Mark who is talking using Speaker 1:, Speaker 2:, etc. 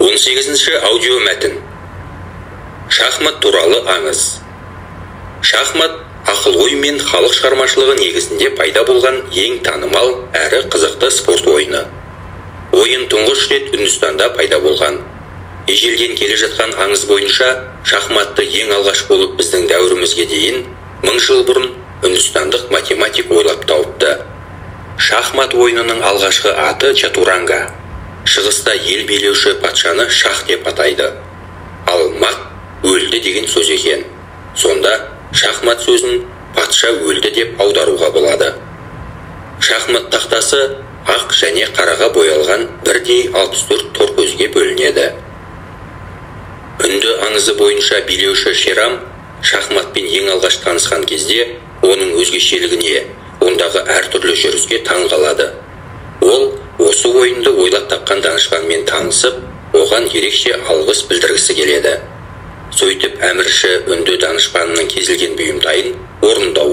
Speaker 1: 18-ші аудио мәтін. Шахмат туралы аңыз. Шахмат ақыл-ой мен халық шығармашылығы негізінде пайда болған ең танымал әрі қызықты спорт ойыны. Ойын тұңғыш рет Үндістанда пайда болған. Ежелден келе жатқан аңыз бойынша, шахматты ең алғаш болып біздің дәуірімізге дейін 1000 жыл бұрын үндістандық математик ойлап тауыпты. Шахмат ойынының алғашқы аты чатуранга. Шығыста ел билеуші патшаны шах деп атайды. Ал мақ өлді деген сөз екен. Сонда шахмат сөзін патша өлді деп аударуға болады. Шахмат тақтасы ақ және қараға боялған бірдей 64 тор көзге бөлінеді. Үнді аңызы бойынша билеуші Шерам шахматпен ең алғаш танысқан кезде оның өзгешелігіне, ондағы әртүрлі жүріске таң қалады. Ол осы ойынды ойлап тапқан данышпанмен танысып, оған ерекше алғыс білдіргісі келеді. Сөйтіп әмірші үнді данышпанының кезілген бұйымтайын орындауға